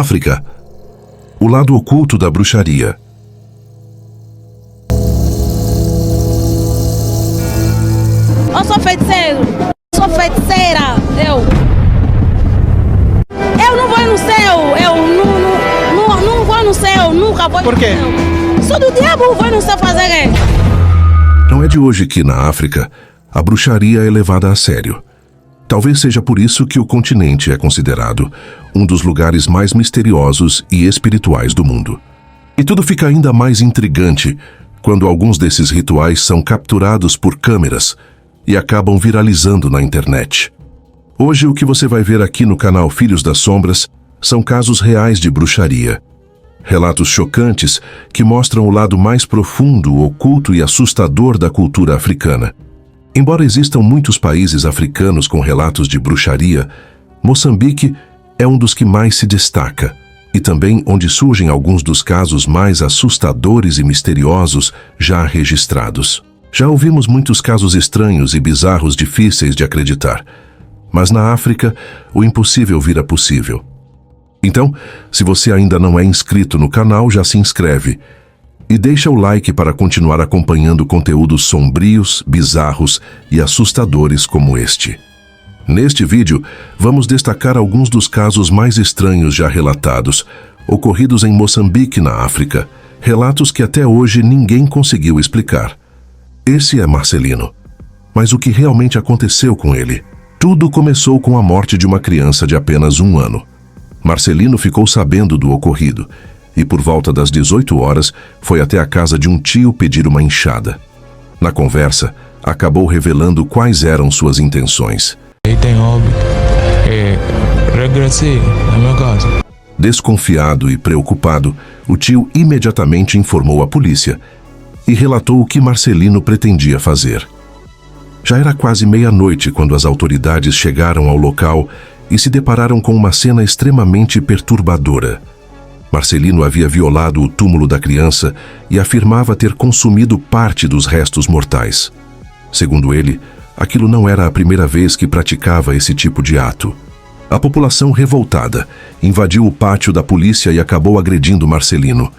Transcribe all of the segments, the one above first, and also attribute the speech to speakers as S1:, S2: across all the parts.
S1: África, o lado oculto da bruxaria.
S2: Eu sou feiticeiro, sou feiticeira, eu não vou no céu, não vou no céu, nunca vou no céu.
S3: Por quê?
S2: Sou do diabo, vou no céu fazer quê?
S1: Não é de hoje que, na África, a bruxaria é levada a sério. Talvez seja por isso que o continente é considerado um dos lugares mais misteriosos e espirituais do mundo. E tudo fica ainda mais intrigante quando alguns desses rituais são capturados por câmeras e acabam viralizando na internet. Hoje, o que você vai ver aqui no canal Filhos das Sombras são casos reais de bruxaria. Relatos chocantes que mostram o lado mais profundo, oculto e assustador da cultura africana. Embora existam muitos países africanos com relatos de bruxaria, Moçambique é um dos que mais se destaca, e também onde surgem alguns dos casos mais assustadores e misteriosos já registrados. Já ouvimos muitos casos estranhos e bizarros difíceis de acreditar, mas na África, o impossível vira possível. Então, se você ainda não é inscrito no canal, já se inscreve e deixa o like para continuar acompanhando conteúdos sombrios, bizarros e assustadores como este. Neste vídeo, vamos destacar alguns dos casos mais estranhos já relatados, ocorridos em Moçambique, na África, relatos que até hoje ninguém conseguiu explicar. Esse é Marcelino. Mas o que realmente aconteceu com ele? Tudo começou com a morte de uma criança de apenas 1 ano. Marcelino ficou sabendo do ocorrido e, por volta das 18 horas, foi até a casa de um tio pedir uma enxada. Na conversa, acabou revelando quais eram suas intenções.
S4: Tem óbito, regressei na minha casa.
S1: Desconfiado e preocupado, o tio imediatamente informou a polícia e relatou o que Marcelino pretendia fazer. Já era quase meia-noite quando as autoridades chegaram ao local e se depararam com uma cena extremamente perturbadora. Marcelino havia violado o túmulo da criança e afirmava ter consumido parte dos restos mortais. Segundo ele, aquilo não era a primeira vez que praticava esse tipo de ato. A população, revoltada, invadiu o pátio da polícia e acabou agredindo Marcelino.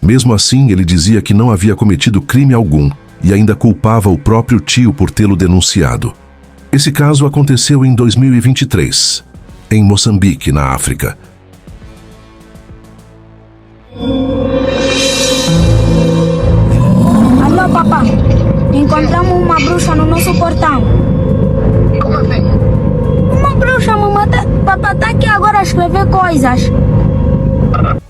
S1: Mesmo assim, ele dizia que não havia cometido crime algum e ainda culpava o próprio tio por tê-lo denunciado. Esse caso aconteceu em 2023, em Moçambique, na África.
S5: Alô, papá. Encontramos uma bruxa no nosso portão.
S6: Como assim?
S5: Uma bruxa, mamãe. Papá tá aqui agora a escrever coisas.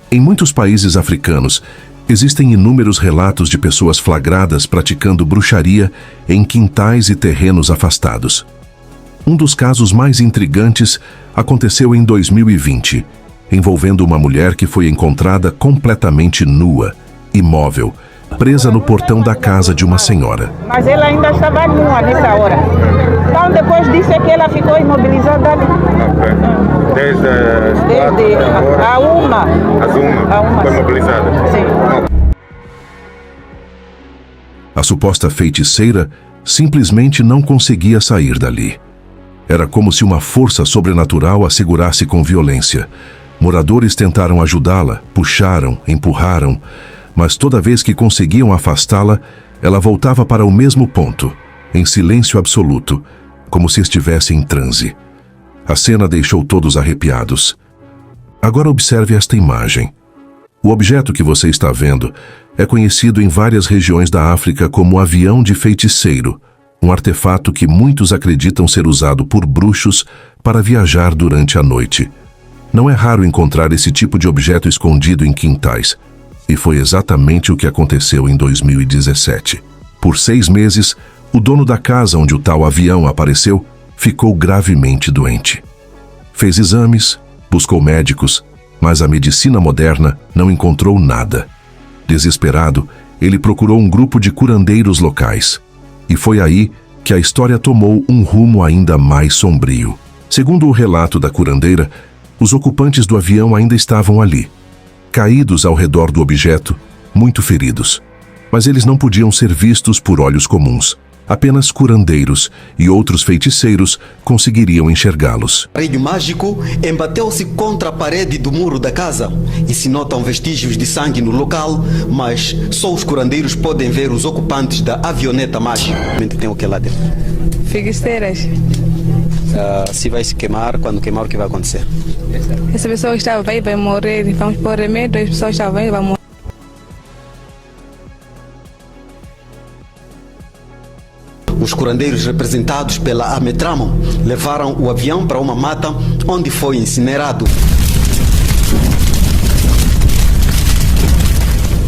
S1: Em muitos países africanos, existem inúmeros relatos de pessoas flagradas praticando bruxaria em quintais e terrenos afastados. Um dos casos mais intrigantes aconteceu em 2020, envolvendo uma mulher que foi encontrada completamente nua, imóvel, presa no portão da casa de uma senhora.
S7: Mas ela ainda estava nua nessa hora. Então, depois disso é que ela ficou imobilizada ali.
S6: Desde agora,
S7: a uma.
S6: às 1 foi mobilizada.
S7: Sim.
S1: A suposta feiticeira simplesmente não conseguia sair dali. Era como se uma força sobrenatural a segurasse com violência. Moradores tentaram ajudá-la, puxaram, empurraram, mas toda vez que conseguiam afastá-la, ela voltava para o mesmo ponto, em silêncio absoluto, como se estivesse em transe. A cena deixou todos arrepiados. Agora observe esta imagem. O objeto que você está vendo é conhecido em várias regiões da África como avião de feiticeiro, um artefato que muitos acreditam ser usado por bruxos para viajar durante a noite. Não é raro encontrar esse tipo de objeto escondido em quintais, e foi exatamente o que aconteceu em 2017. Por 6 meses, o dono da casa onde o tal avião apareceu ficou gravemente doente. Fez exames, buscou médicos, mas a medicina moderna não encontrou nada. Desesperado, ele procurou um grupo de curandeiros locais. E foi aí que a história tomou um rumo ainda mais sombrio. Segundo o relato da curandeira, os ocupantes do avião ainda estavam ali, caídos ao redor do objeto, muito feridos. Mas eles não podiam ser vistos por olhos comuns. Apenas curandeiros e outros feiticeiros conseguiriam enxergá-los.
S3: O aparelho mágico embateu-se contra a parede do muro da casa e se notam vestígios de sangue no local, mas só os curandeiros podem ver os ocupantes da avioneta mágica. Tem o que lá dentro?
S8: Feiticeiras.
S3: Se vai se queimar, quando queimar, o que vai acontecer?
S8: Essa pessoa que estava aí vai morrer, vamos pôr remédio, as pessoas que estavam aí vão morrer.
S3: Os curandeiros representados pela Ametramo levaram o avião para uma mata onde foi incinerado.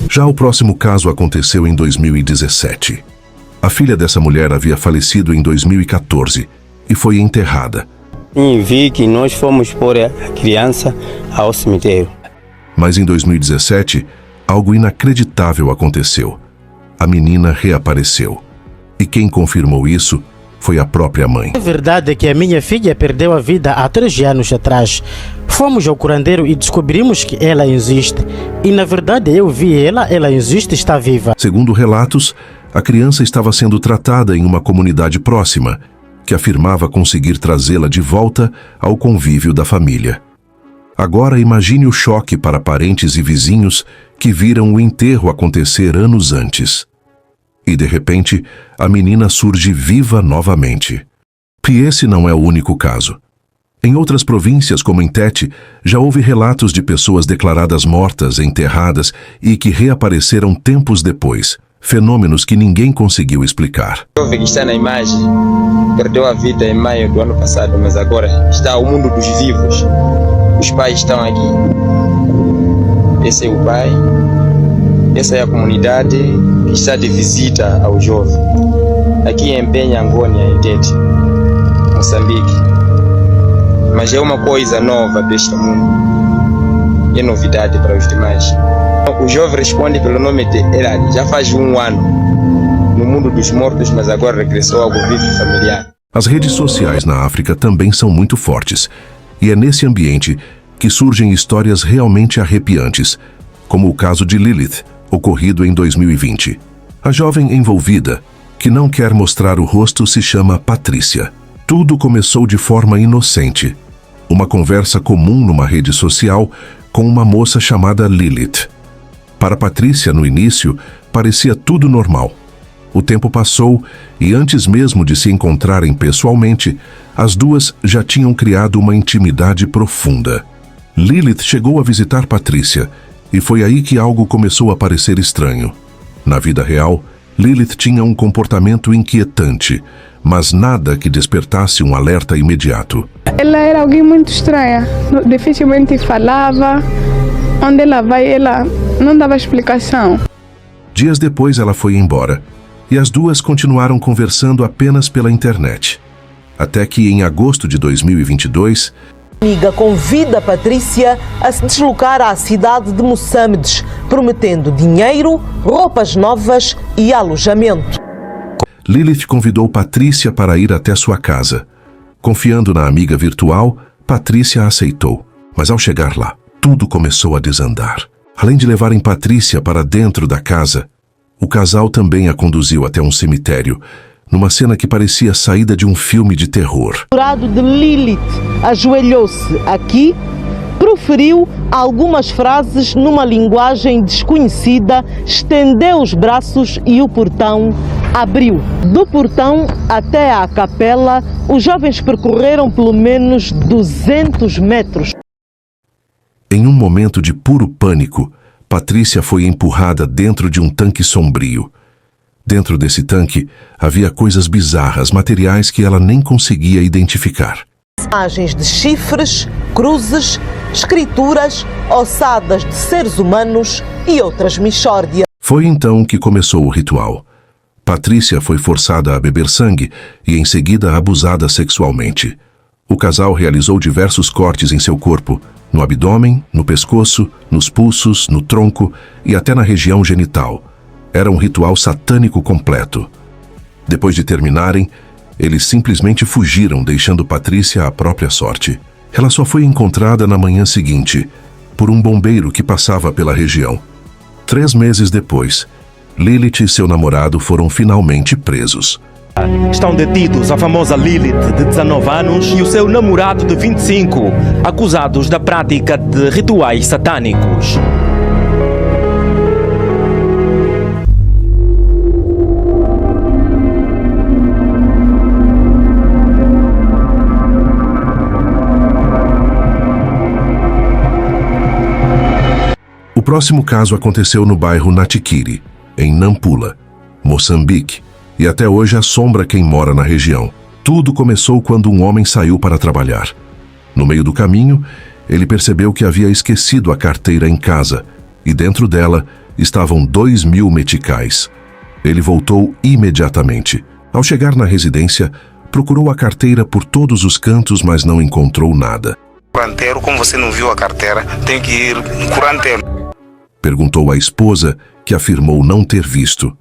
S1: Já o próximo caso aconteceu em 2017. A filha dessa mulher havia falecido em 2014 e foi enterrada.
S9: E vi que nós fomos pôr a criança ao cemitério.
S1: Mas em 2017, algo inacreditável aconteceu. A menina reapareceu. E quem confirmou isso foi a própria mãe.
S10: A verdade é que a minha filha perdeu a vida há 3 anos atrás. Fomos ao curandeiro e descobrimos que ela existe. E na verdade eu vi ela existe e está viva.
S1: Segundo relatos, a criança estava sendo tratada em uma comunidade próxima, que afirmava conseguir trazê-la de volta ao convívio da família. Agora imagine o choque para parentes e vizinhos que viram o enterro acontecer anos antes. E de repente, a menina surge viva novamente. E esse não é o único caso. Em outras províncias, como em Tete, já houve relatos de pessoas declaradas mortas, enterradas e que reapareceram tempos depois. Fenômenos que ninguém conseguiu explicar.
S9: O jovem que está na imagem perdeu a vida em maio do ano passado, mas agora está o mundo dos vivos. Os pais estão aqui. Esse é o pai. Essa é a comunidade que está de visita ao jovem. Aqui em Penha, Angônia, em Tete, Moçambique. Mas é uma coisa nova deste mundo. É novidade para os demais. O jovem responde pelo nome de Elad. Já faz 1 ano no mundo dos mortos, mas agora regressou ao convívio familiar.
S1: As redes sociais na África também são muito fortes. E é nesse ambiente que surgem histórias realmente arrepiantes, como o caso de Lilith, ocorrido em 2020. A jovem envolvida, que não quer mostrar o rosto, se chama Patrícia. Tudo começou de forma inocente. Uma conversa comum numa rede social com uma moça chamada Lilith. Para Patrícia, no início, parecia tudo normal. O tempo passou e antes mesmo de se encontrarem pessoalmente, as duas já tinham criado uma intimidade profunda. Lilith chegou a visitar Patrícia e foi aí que algo começou a parecer estranho. Na vida real, Lilith tinha um comportamento inquietante, mas nada que despertasse um alerta imediato.
S11: Ela era alguém muito estranha, dificilmente falava. Onde ela vai, ela não dava explicação.
S1: Dias depois ela foi embora e as duas continuaram conversando apenas pela internet. Até que em agosto de 2022...
S12: A amiga convida a Patrícia a se deslocar à cidade de Moçambique, prometendo dinheiro, roupas novas e alojamento.
S1: Lilith convidou Patrícia para ir até sua casa. Confiando na amiga virtual, Patrícia aceitou. Mas ao chegar lá, tudo começou a desandar. Além de levarem Patrícia para dentro da casa, o casal também a conduziu até um cemitério, numa cena que parecia saída de um filme de terror.
S12: O namorado de Lilith ajoelhou-se aqui, proferiu algumas frases numa linguagem desconhecida, estendeu os braços e o portão abriu. Do portão até à capela, os jovens percorreram pelo menos 200 metros.
S1: Em um momento de puro pânico, Patrícia foi empurrada dentro de um tanque sombrio. Dentro desse tanque, havia coisas bizarras, materiais que ela nem conseguia identificar.
S12: Imagens de chifres, cruzes, escrituras, ossadas de seres humanos e outras mixórdias.
S1: Foi então que começou o ritual. Patrícia foi forçada a beber sangue e em seguida abusada sexualmente. O casal realizou diversos cortes em seu corpo, no abdômen, no pescoço, nos pulsos, no tronco e até na região genital. Era um ritual satânico completo. Depois de terminarem, eles simplesmente fugiram, deixando Patrícia à própria sorte. Ela só foi encontrada na manhã seguinte, por um bombeiro que passava pela região. 3 meses depois, Lilith e seu namorado foram finalmente presos.
S13: Estão detidos a famosa Lilith, de 19 anos, e o seu namorado, de 25, acusados da prática de rituais satânicos.
S1: O próximo caso aconteceu no bairro Natiquiri, em Nampula, Moçambique, e até hoje assombra quem mora na região. Tudo começou quando um homem saiu para trabalhar. No meio do caminho, ele percebeu que havia esquecido a carteira em casa, e dentro dela estavam 2.000 meticais. Ele voltou imediatamente. Ao chegar na residência, procurou a carteira por todos os cantos, mas não encontrou nada.
S6: Curanteiro, como você não viu a carteira, tem que ir um curanteiro.
S1: Perguntou à esposa, que afirmou não ter visto.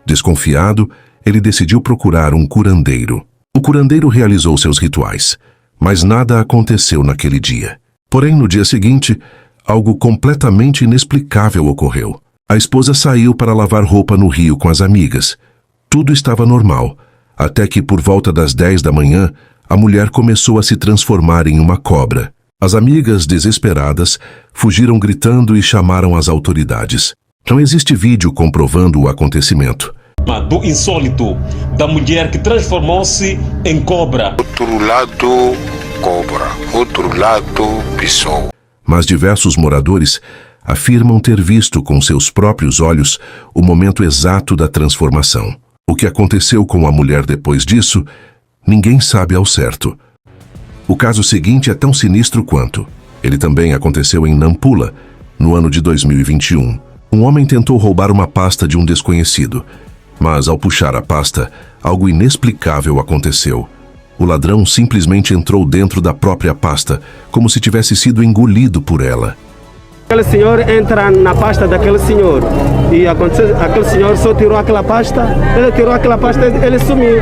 S1: Desconfiado, ele decidiu procurar um curandeiro. O curandeiro realizou seus rituais, mas nada aconteceu naquele dia. Porém, no dia seguinte, algo completamente inexplicável ocorreu. A esposa saiu para lavar roupa no rio com as amigas. Tudo estava normal, até que por volta das 10 da manhã, a mulher começou a se transformar em uma cobra. As amigas, desesperadas, fugiram gritando e chamaram as autoridades. Não existe vídeo comprovando o acontecimento.
S14: Do insólito, da mulher que transformou-se em cobra.
S6: Outro lado, cobra. Outro lado, pessoa.
S1: Mas diversos moradores afirmam ter visto com seus próprios olhos o momento exato da transformação. O que aconteceu com a mulher depois disso, ninguém sabe ao certo. O caso seguinte é tão sinistro quanto. Ele também aconteceu em Nampula, no ano de 2021. Um homem tentou roubar uma pasta de um desconhecido, mas ao puxar a pasta, algo inexplicável aconteceu. O ladrão simplesmente entrou dentro da própria pasta, como se tivesse sido engolido por ela.
S15: Aquele senhor entra na pasta daquele senhor e aquele senhor só tirou aquela pasta, ele tirou aquela pasta e ele sumiu.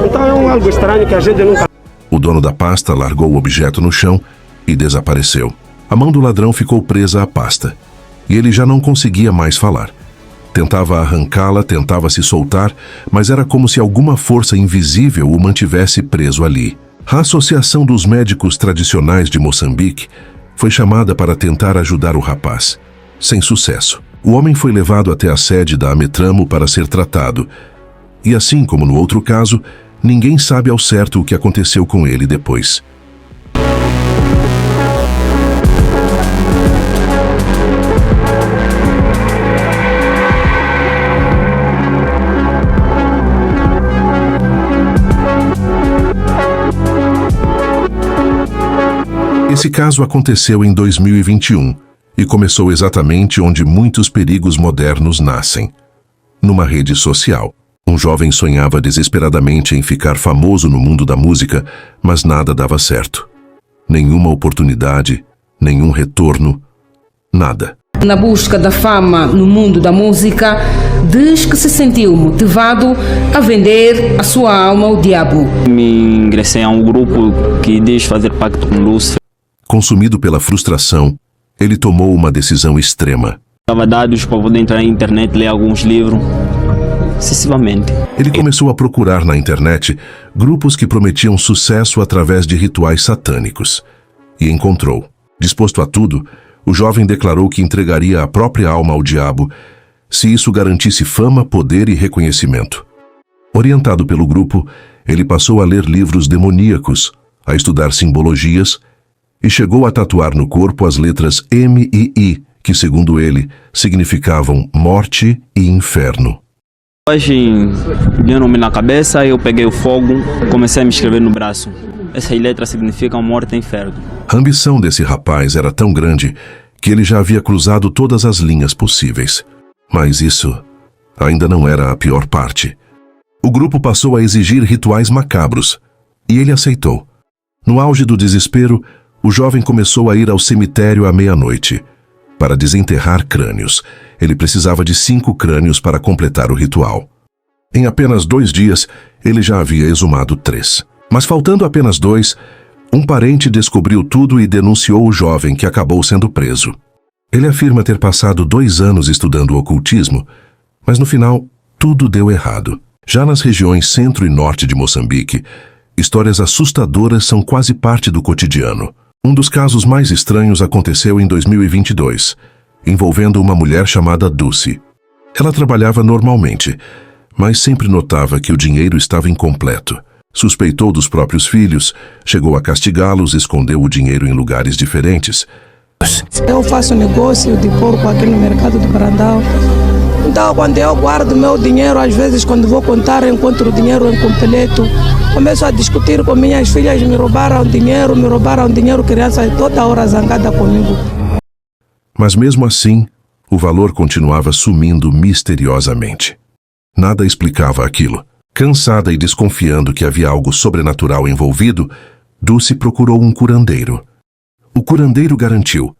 S15: Então é algo estranho que a gente nunca...
S1: O dono da pasta largou o objeto no chão e desapareceu. A mão do ladrão ficou presa à pasta e ele já não conseguia mais falar. Tentava arrancá-la, tentava se soltar, mas era como se alguma força invisível o mantivesse preso ali. A Associação dos Médicos Tradicionais de Moçambique foi chamada para tentar ajudar o rapaz. Sem sucesso. O homem foi levado até a sede da Ametramo para ser tratado. E assim como no outro caso, ninguém sabe ao certo o que aconteceu com ele depois. Esse caso aconteceu em 2021 e começou exatamente onde muitos perigos modernos nascem. Numa rede social. Um jovem sonhava desesperadamente em ficar famoso no mundo da música, mas nada dava certo. Nenhuma oportunidade, nenhum retorno, nada.
S16: Na busca da fama no mundo da música, diz que se sentiu motivado a vender a sua alma ao diabo.
S17: Me ingressei a um grupo que diz fazer pacto com Lúcifer.
S1: Consumido pela frustração, ele tomou uma decisão extrema.
S17: Dava dados para poder entrar na internet, ler alguns livros, excessivamente.
S1: Ele começou a procurar na internet grupos que prometiam sucesso através de rituais satânicos. E encontrou. Disposto a tudo, o jovem declarou que entregaria a própria alma ao diabo se isso garantisse fama, poder e reconhecimento. Orientado pelo grupo, ele passou a ler livros demoníacos, a estudar simbologias e chegou a tatuar no corpo as letras M e I, que, segundo ele, significavam morte e inferno.
S17: Hoje, deu-me na cabeça, eu peguei o fogo e comecei a me escrever no braço. Essas letras significam morte e inferno.
S1: A ambição desse rapaz era tão grande que ele já havia cruzado todas as linhas possíveis. Mas isso ainda não era a pior parte. O grupo passou a exigir rituais macabros, e ele aceitou. No auge do desespero, o jovem começou a ir ao cemitério à meia-noite. Para desenterrar crânios, ele precisava de 5 crânios para completar o ritual. Em apenas 2 dias, ele já havia exumado 3. Mas faltando apenas 2, um parente descobriu tudo e denunciou o jovem, que acabou sendo preso. Ele afirma ter passado 2 anos estudando o ocultismo, mas no final, tudo deu errado. Já nas regiões centro e norte de Moçambique, histórias assustadoras são quase parte do cotidiano. Um dos casos mais estranhos aconteceu em 2022, envolvendo uma mulher chamada Dulce. Ela trabalhava normalmente, mas sempre notava que o dinheiro estava incompleto. Suspeitou dos próprios filhos, chegou a castigá-los, escondeu o dinheiro em lugares diferentes.
S18: Eu faço negócio de porco aqui no mercado do Brandão. Então, quando eu guardo meu dinheiro, às vezes, quando vou contar, encontro o dinheiro incompleto. Começo a discutir com minhas filhas, me roubaram dinheiro, criança toda hora zangada comigo.
S1: Mas mesmo assim, o valor continuava sumindo misteriosamente. Nada explicava aquilo. Cansada e desconfiando que havia algo sobrenatural envolvido, Dulce procurou um curandeiro. O curandeiro garantiu: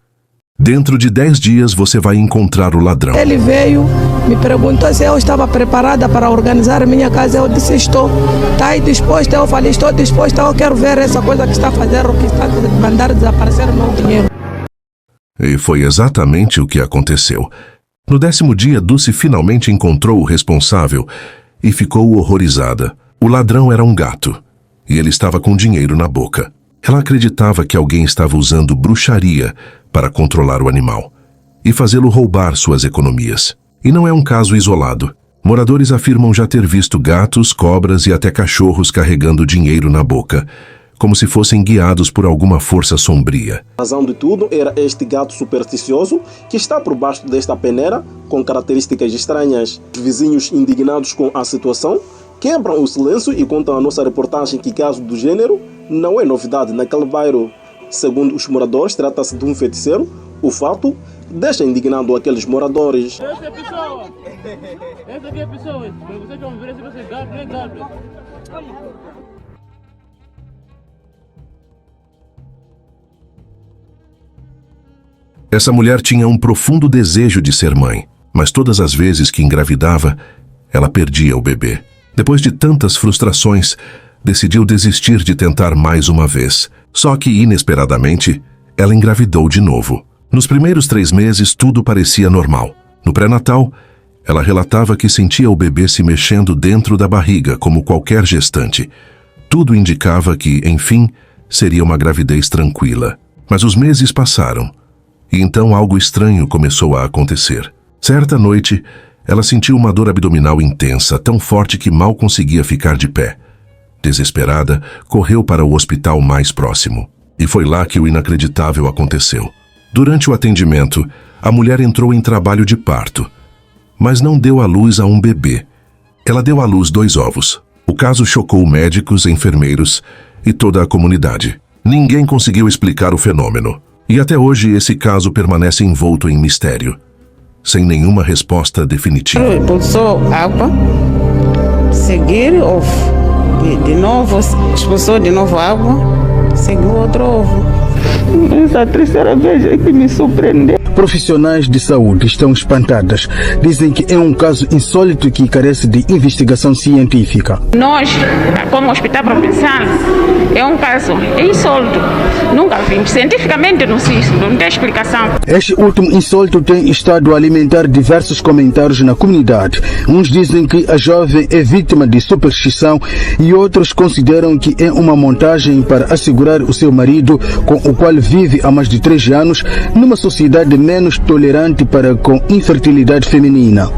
S1: dentro de 10 dias você vai encontrar o ladrão.
S18: Ele veio, me perguntou se eu estava preparada para organizar a minha casa. Eu disse: estou. Está aí disposta? Eu falei: estou disposta, eu quero ver essa coisa que está fazendo, que está mandando desaparecer o meu dinheiro.
S1: E foi exatamente o que aconteceu. No 10º dia, Dulce finalmente encontrou o responsável e ficou horrorizada. O ladrão era um gato, e ele estava com dinheiro na boca. Ela acreditava que alguém estava usando bruxaria para controlar o animal e fazê-lo roubar suas economias. E não é um caso isolado. Moradores afirmam já ter visto gatos, cobras e até cachorros carregando dinheiro na boca, como se fossem guiados por alguma força sombria.
S15: A razão de tudo era este gato supersticioso que está por baixo desta peneira, com características estranhas. Os vizinhos, indignados com a situação, quebram o silêncio e contam a nossa reportagem que caso do gênero não é novidade naquele bairro. Segundo os moradores, trata-se de um feiticeiro. O fato deixa indignado aqueles moradores.
S19: Essa aqui é a pessoa. Vocês vão ver se você gato, não é gato.
S1: Essa mulher tinha um profundo desejo de ser mãe, mas todas as vezes que engravidava, ela perdia o bebê. Depois de tantas frustrações, decidiu desistir de tentar mais uma vez. Só que, inesperadamente, ela engravidou de novo. Nos primeiros 3 meses, tudo parecia normal. No pré-natal, ela relatava que sentia o bebê se mexendo dentro da barriga, como qualquer gestante. Tudo indicava que, enfim, seria uma gravidez tranquila. Mas os meses passaram, e então algo estranho começou a acontecer. Certa noite, ela sentiu uma dor abdominal intensa, tão forte que mal conseguia ficar de pé. Desesperada, correu para o hospital mais próximo. E foi lá que o inacreditável aconteceu. Durante o atendimento, a mulher entrou em trabalho de parto, mas não deu à luz a um bebê. Ela deu à luz 2 ovos. O caso chocou médicos, enfermeiros e toda a comunidade. Ninguém conseguiu explicar o fenômeno. E até hoje esse caso permanece envolto em mistério, sem nenhuma resposta definitiva.
S7: Expulsou água, seguir ovo. De novo, expulsou de novo água, seguiu outro ovo. Essa é a 3ª vez que me surpreendeu.
S20: Profissionais de saúde estão espantadas. Dizem que é um caso insólito que carece de investigação científica.
S7: Nós, como Hospital Provincial, é um caso insólito. Nunca vimos. Cientificamente não existe, não tem explicação.
S20: Este último insólito tem estado a alimentar diversos comentários na comunidade. Uns dizem que a jovem é vítima de superstição e outros consideram que é uma montagem para assegurar o seu marido, com o qual vive há mais de 3 anos, numa sociedade menos tolerante para com infertilidade feminina.